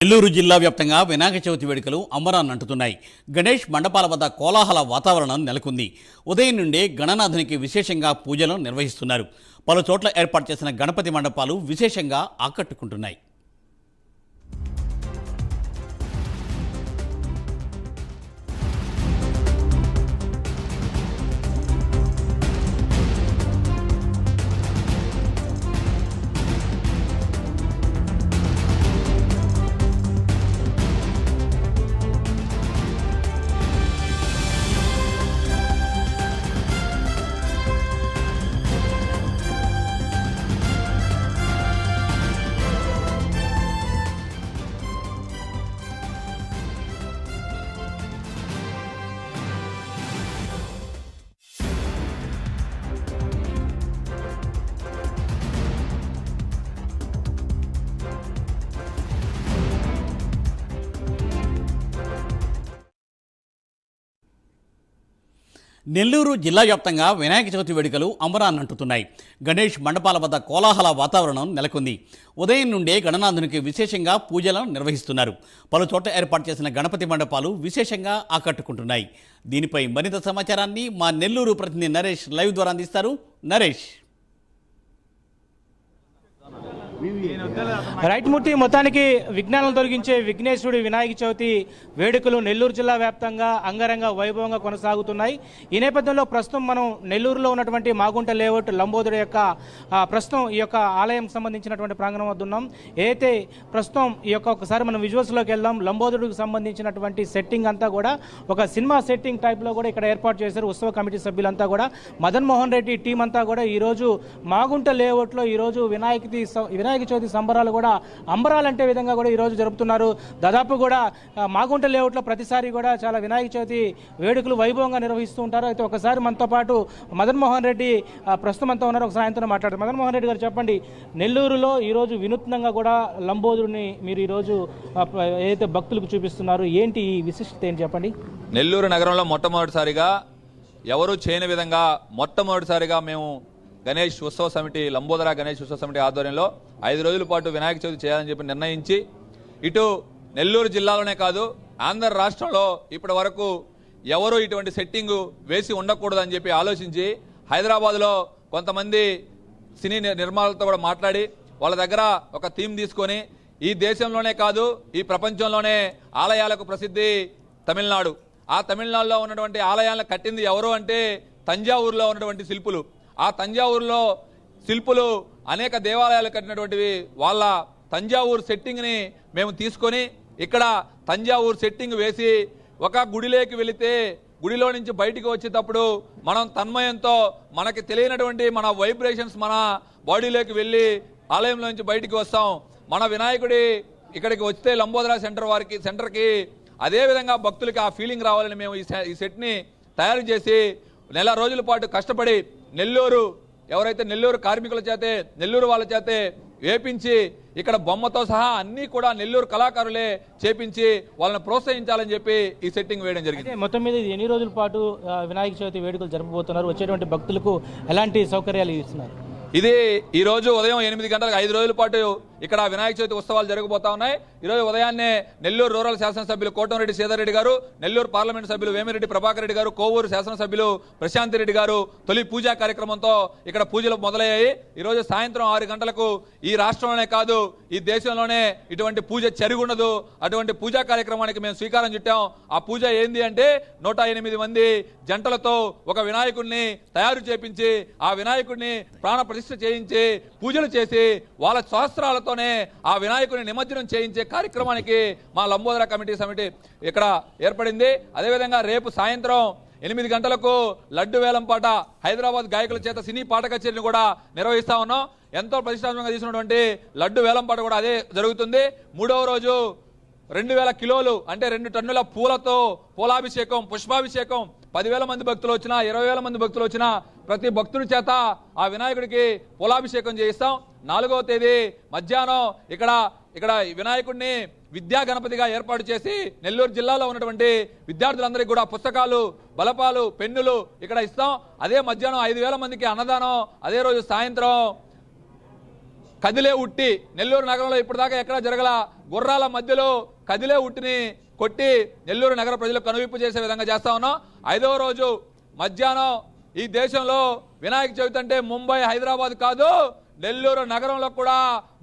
నెల్లూరు జిల్లా వ్యాప్తంగా వినాయక చవితి వేడుకలు అంబరాన్ని అంటుతున్నాయి. గణేష్ మండపాల వద్ద కోలాహల వాతావరణం నెలకొంది. ఉదయం నుండే గణనాథునికి విశేషంగా పూజలు నిర్వహిస్తున్నారు. పలు చోట్ల ఏర్పాటు చేసిన గణపతి మండపాలు విశేషంగా ఆకట్టుకుంటున్నాయి. నెల్లూరు జిల్లా వ్యాప్తంగా వినాయక చవితి వేడుకలు అంబరాన్ని అంటుతున్నాయి. గణేష్ మండపాల వద్ద కోలాహల వాతావరణం నెలకొంది. ఉదయం నుండే గణనాథునికి విశేషంగా పూజలను నిర్వహిస్తున్నారు. పలు చోట్ల ఏర్పాటు చేసిన గణపతి మండపాలు విశేషంగా ఆకట్టుకుంటున్నాయి. దీనిపై మరింత సమాచారాన్ని మా నెల్లూరు ప్రతినిధి నరేష్ లైవ్ ద్వారా అందిస్తారు. నరేష్. రైట్ మూర్తి, మొత్తానికి విఘ్నాలను తొలగించే విఘ్నేశ్వరుడి వినాయక చవితి వేడుకలు నెల్లూరు జిల్లా వ్యాప్తంగా అంగరంగ వైభవంగా కొనసాగుతున్నాయి. ఈ నేపథ్యంలో ప్రస్తుతం మనం నెల్లూరులో ఉన్నటువంటి మాగుంట లేఅవుట్ లంబోదరుడు యొక్క ప్రస్తుతం ఈ యొక్క ఆలయం సంబంధించినటువంటి ప్రాంగణం వద్ద ఉన్నాం. ఏదైతే ప్రస్తుతం ఈ యొక్క ఒకసారి మనం విజువల్స్లోకి వెళ్దాం. లంబోదరుడికి సంబంధించినటువంటి సెట్టింగ్ అంతా కూడా ఒక సినిమా సెట్టింగ్ టైప్లో కూడా ఇక్కడ ఏర్పాటు చేశారు. ఉత్సవ కమిటీ సభ్యులంతా కూడా, మదన్ మోహన్ రెడ్డి టీం అంతా కూడా ఈరోజు మాగుంట లేఅవుట్లో ఈరోజు వినాయక చవితి సంబరాలు కూడా అంబరాలంటే విధంగా కూడా ఈరోజు జరుపుతున్నారు. దాదాపు కూడా మాగుంట లేఅవుట్లో ప్రతిసారి కూడా చాలా వినాయక చవితి వేడుకలు వైభవంగా నిర్వహిస్తూ ఉంటారు. అయితే ఒకసారి మనతో పాటు మదన్ మోహన్ రెడ్డి ప్రస్తుతం అంతా ఉన్నారు. ఒకసారి ఆయనతో మాట్లాడారు. మదన్ మోహన్ రెడ్డి గారు, చెప్పండి, నెల్లూరులో ఈరోజు వినూత్నంగా కూడా లంబోదరుని మీరు ఈరోజు ఏదైతే భక్తులకు చూపిస్తున్నారు, ఏంటి ఈ విశిష్టత ఏంటి చెప్పండి. నెల్లూరు నగరంలో మొట్టమొదటిసారిగా ఎవరు చేయని విధంగా మొట్టమొదటిసారిగా మేము గణేష్ ఉత్సవ సమితి, లంబోదర గణేష్ ఉత్సవ సమితి ఆధ్వర్యంలో 5 రోజుల పాటు వినాయక చవితి చేయాలని చెప్పి నిర్ణయించి, ఇటు నెల్లూరు జిల్లాలోనే కాదు ఆంధ్ర రాష్ట్రంలో ఇప్పటి వరకు ఎవరు ఇటువంటి సెట్టింగు వేసి ఉండకూడదని చెప్పి ఆలోచించి హైదరాబాద్లో కొంతమంది సినీ నిర్మాతలతో కూడా మాట్లాడి వాళ్ళ దగ్గర ఒక థీమ్ తీసుకొని, ఈ దేశంలోనే కాదు ఈ ప్రపంచంలోనే ఆలయాలకు ప్రసిద్ధి తమిళనాడు. ఆ తమిళనాడులో ఉన్నటువంటి ఆలయాలను కట్టింది ఎవరు అంటే తంజావూరులో ఉన్నటువంటి శిల్పులు. ఆ తంజావూరులో శిల్పులు అనేక దేవాలయాలు కట్టినటువంటివి. వాళ్ళ తంజావూరు సెట్టింగ్ని మేము తీసుకొని ఇక్కడ తంజావూరు సెట్టింగ్ వేసి ఒక గుడిలోకి వెళితే గుడిలో నుంచి బయటికి వచ్చేటప్పుడు మనం తన్మయంతో మనకి తెలియనటువంటి మన వైబ్రేషన్స్ మన బాడీలోకి వెళ్ళి ఆలయంలో నుంచి బయటికి వస్తాం. మన వినాయకుడి ఇక్కడికి వస్తే లంబోదర సెంటర్కి అదేవిధంగా భక్తులకి ఆ ఫీలింగ్ రావాలని మేము ఈ సెట్ని తయారు చేసి నెల రోజుల పాటు కష్టపడి నెల్లూరు ఎవరైతే నెల్లూరు కార్మికుల చేతే నెల్లూరు వాళ్ళ చేతే వేపించి ఇక్కడ బొమ్మతో సహా అన్నీ కూడా నెల్లూరు కళాకారులే చేపించి వాళ్ళని ప్రోత్సహించాలని చెప్పి ఈ సెట్టింగ్ వేయడం జరిగింది. మొత్తం మీద ఇది ఎన్ని రోజుల పాటు వినాయక చవితి వేడుకలు జరపబోతున్నారు? వచ్చేటువంటి భక్తులకు ఎలాంటి సౌకర్యాలు ఇస్తున్నారు? ఇది ఈ రోజు ఉదయం 8 గంటలకు 5 రోజుల పాటు ఇక్కడ వినాయక చవితి ఉత్సవాలు జరగబోతా ఉన్నాయి. ఈరోజు ఉదయాన్నే నెల్లూరు రూరల్ శాసనసభ్యులు కోటంరెడ్డి సీతారెడ్డి గారు, నెల్లూరు పార్లమెంట్ సభ్యులు వేమిరెడ్డి ప్రభాకర్ రెడ్డి గారు, కోవూరు శాసనసభ్యులు ప్రశాంతి రెడ్డి గారు తొలి పూజా కార్యక్రమంతో ఇక్కడ పూజలు మొదలయ్యాయి. ఈరోజు సాయంత్రం 6 గంటలకు ఈ రాష్ట్రంలోనే కాదు ఈ దేశంలోనే ఇటువంటి పూజ జరుగుండదు. అటువంటి పూజా కార్యక్రమానికి మేము శ్రీకారం చుట్టాం. ఆ పూజ ఏంది అంటే 108 మంది జంటలతో ఒక వినాయకుడిని తయారు చేపించి ఆ వినాయకుడిని ప్రాణ ప్రతిష్ఠ చేయించి పూజలు చేసి వాళ్ళ శాస్త్రాలతోనే ఆ వినాయకుడిని నిమజ్జనం చేయించే కార్యక్రమానికి మా లంబోదర కమిటీ సమితి ఇక్కడ ఏర్పడింది. అదేవిధంగా రేపు సాయంత్రం 8 గంటలకు లడ్డు వేలం పాట హైదరాబాద్ గాయకుల చేత సినీ పాట కచేరీని కూడా నిర్వహిస్తా ఉన్నాం. ఎంతో ప్రతిష్టాత్మకంగా తీసుకున్నటువంటి లడ్డు వేలం పాట కూడా అదే జరుగుతుంది. 3వ రోజు 2000 కిలోలు అంటే 2 టన్నుల పూలతో పూలాభిషేకం, పుష్పాభిషేకం. 10,000 మంది భక్తులు వచ్చినా 20,000 మంది భక్తులు వచ్చినా ప్రతి భక్తుడి చేత ఆ వినాయకుడికి పూలాభిషేకం చేయిస్తాం. 4వ తేదీ మధ్యాహ్నం ఇక్కడ వినాయకుడిని విద్యా గణపతిగా ఏర్పాటు చేసి నెల్లూరు జిల్లాలో ఉన్నటువంటి విద్యార్థులందరికీ కూడా పుస్తకాలు, బలపాలు, పెన్నులు ఇక్కడ ఇస్తాం. అదే మధ్యాహ్నం 5,000 మందికి అన్నదానం. అదే రోజు సాయంత్రం కదిలే ఉట్టి నెల్లూరు నగరంలో ఇప్పటిదాకా ఎక్కడా జరగల గుర్రాల మధ్యలో కదిలే ఉట్టిని కొట్టి నెల్లూరు నగర ప్రజలకు కనువిప్పు చేసే విధంగా చేస్తా ఉన్నాం. 5వ రోజు మధ్యాహ్నం ఈ దేశంలో వినాయక చవితి అంటే ముంబై హైదరాబాద్ కాదు, నెల్లూరు నగరంలో కూడా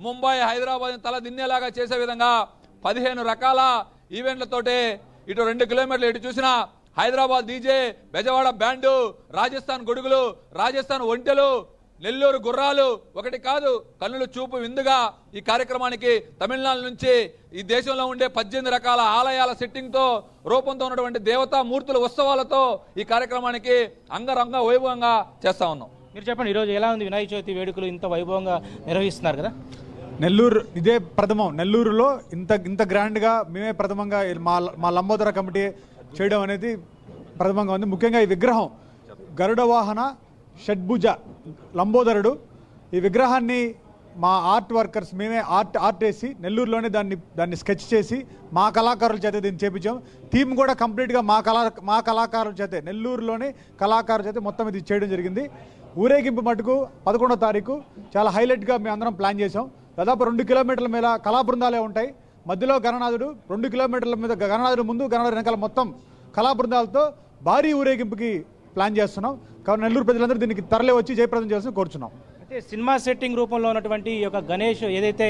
ముంబై హైదరాబాద్ తల దిన్నేలాగా చేసే విధంగా 15 రకాల ఈవెంట్లతోటి ఇటు 2 కిలోమీటర్లు ఎటు చూసినా హైదరాబాద్ డీజే, బెజవాడ బ్యాండు, రాజస్థాన్ గొడుగులు, రాజస్థాన్ ఒంటెలు, నెల్లూరు గుర్రాలు ఒకటి కాదు కన్నులు చూపు విందుగా ఈ కార్యక్రమానికి తమిళనాడు నుంచి ఈ దేశంలో ఉండే 18 రకాల ఆలయాల సెట్టింగ్తో రూపంతో ఉన్నటువంటి దేవతా మూర్తుల ఉత్సవాలతో ఈ కార్యక్రమానికి అంగరంగ వైభవంగా చేస్తా ఉన్నాం. మీరు చెప్పండి, ఈరోజు ఎలా ఉంది వినాయక చవితి వేడుకలు ఇంత వైభవంగా నిర్వహిస్తున్నారు కదా? నెల్లూరు ఇదే ప్రథమం. నెల్లూరులో ఇంత గ్రాండ్గా మేమే ప్రథమంగా మా లంబోదర కమిటీ చేయడం అనేది ప్రథమంగా ఉంది. ముఖ్యంగా ఈ విగ్రహం గరుడ వాహన షడ్భుజ లంబోదరుడు. ఈ విగ్రహాన్ని మా ఆర్ట్ వర్కర్స్ మేమే ఆర్ట్ వేసి నెల్లూరులోనే దాన్ని స్కెచ్ చేసి మా కళాకారుల చేత దీన్ని చేపించాం. థీమ్ కూడా కంప్లీట్గా మా కళాకారుల చేతే, నెల్లూరులోనే కళాకారుల చేత మొత్తం ఇది చేయడం జరిగింది. ఊరేగింపు మటుకు 11వ తారీఖు చాలా హైలైట్గా మేము అందరం ప్లాన్ చేసాం. దాదాపు 2 కిలోమీటర్ల మీద కళా బృందాలే ఉంటాయి. మధ్యలో గణనాథుడు, 2 కిలోమీటర్ల మీద గణనాథుడు ముందు, గణనాథుడు వెనకాల మొత్తం కళా బృందాలతో భారీ ఊరేగింపుకి ప్లాన్ చేస్తున్నాం. కాబట్టి నెల్లూరు ప్రజలందరూ దీనికి తరలి వచ్చి జయప్రదం చేయాల్సి కోరుచున్నాం. అయితే సినిమా సెట్టింగ్ రూపంలో ఉన్నటువంటి ఈ యొక్క గణేష్ ఏదైతే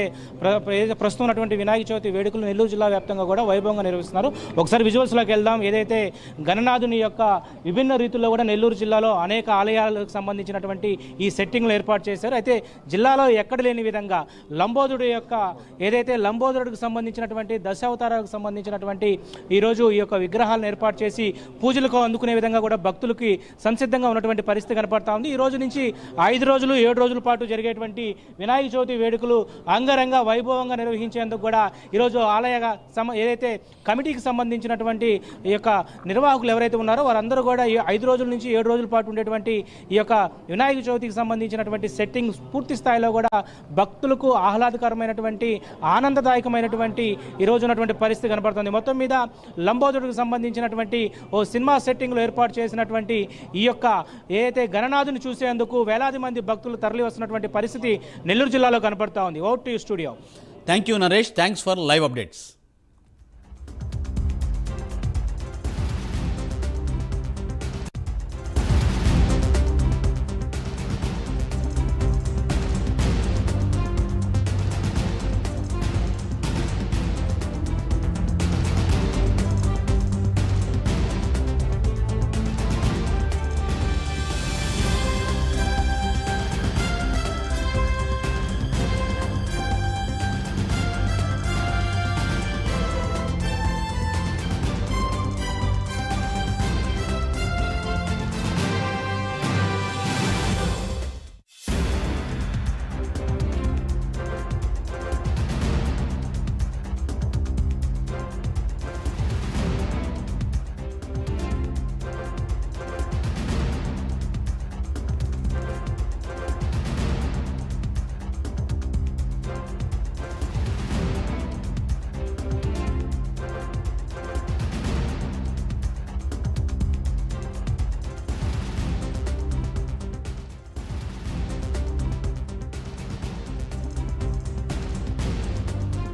ప్రస్తుతం ఉన్నటువంటి వినాయక చవితి వేడుకలు నెల్లూరు జిల్లా వ్యాప్తంగా కూడా వైభవంగా నిర్వహిస్తున్నారు. ఒకసారి విజువల్స్లోకి వెళ్దాం. ఏదైతే గణనాథుని యొక్క విభిన్న రీతుల్లో కూడా నెల్లూరు జిల్లాలో అనేక ఆలయాలకు సంబంధించినటువంటి ఈ సెట్టింగ్లు ఏర్పాటు చేశారు. అయితే జిల్లాలో ఎక్కడ లేని విధంగా లంబోదరుడు యొక్క ఏదైతే లంబోదరుడికి సంబంధించినటువంటి దశావతారాలకు సంబంధించినటువంటి ఈరోజు ఈ యొక్క విగ్రహాలను ఏర్పాటు చేసి పూజలకు అందుకునే విధంగా కూడా భక్తులకి సంసిద్ధంగా ఉన్నటువంటి పరిస్థితి కనపడతా ఉంది. ఈ రోజు నుంచి 5 రోజులు 7 రోజుల పాటు జరిగేటువంటి వినాయక చవితి వేడుకలు అంగరంగ వైభవంగా నిర్వహించేందుకు కూడా ఈరోజు ఆలయ ఏదైతే కమిటీకి సంబంధించినటువంటి ఈ యొక్క నిర్వాహకులు ఎవరైతే ఉన్నారో వారందరూ కూడా 5 రోజుల నుంచి 7 రోజుల పాటు ఉండేటువంటి ఈ యొక్క వినాయక చవితికి సంబంధించినటువంటి సెట్టింగ్ పూర్తి స్థాయిలో కూడా భక్తులకు ఆహ్లాదకరమైనటువంటి ఆనందదాయకమైనటువంటి ఈరోజు ఉన్నటువంటి పరిస్థితి కనపడుతుంది. మొత్తం మీద లంబోదరుడికి సంబంధించినటువంటి ఓ సినిమా సెట్టింగ్లో ఏర్పాటు చేసినటువంటి ఈ యొక్క ఏదైతే గణనాథుని చూసేందుకు వేలాది మంది భక్తులు తరలి వస్తున్నటువంటి పరిస్థితి నెల్లూరు జిల్లాలో కనపడతా ఉంది. Over to studio. Thank you Naresh, thanks for live updates.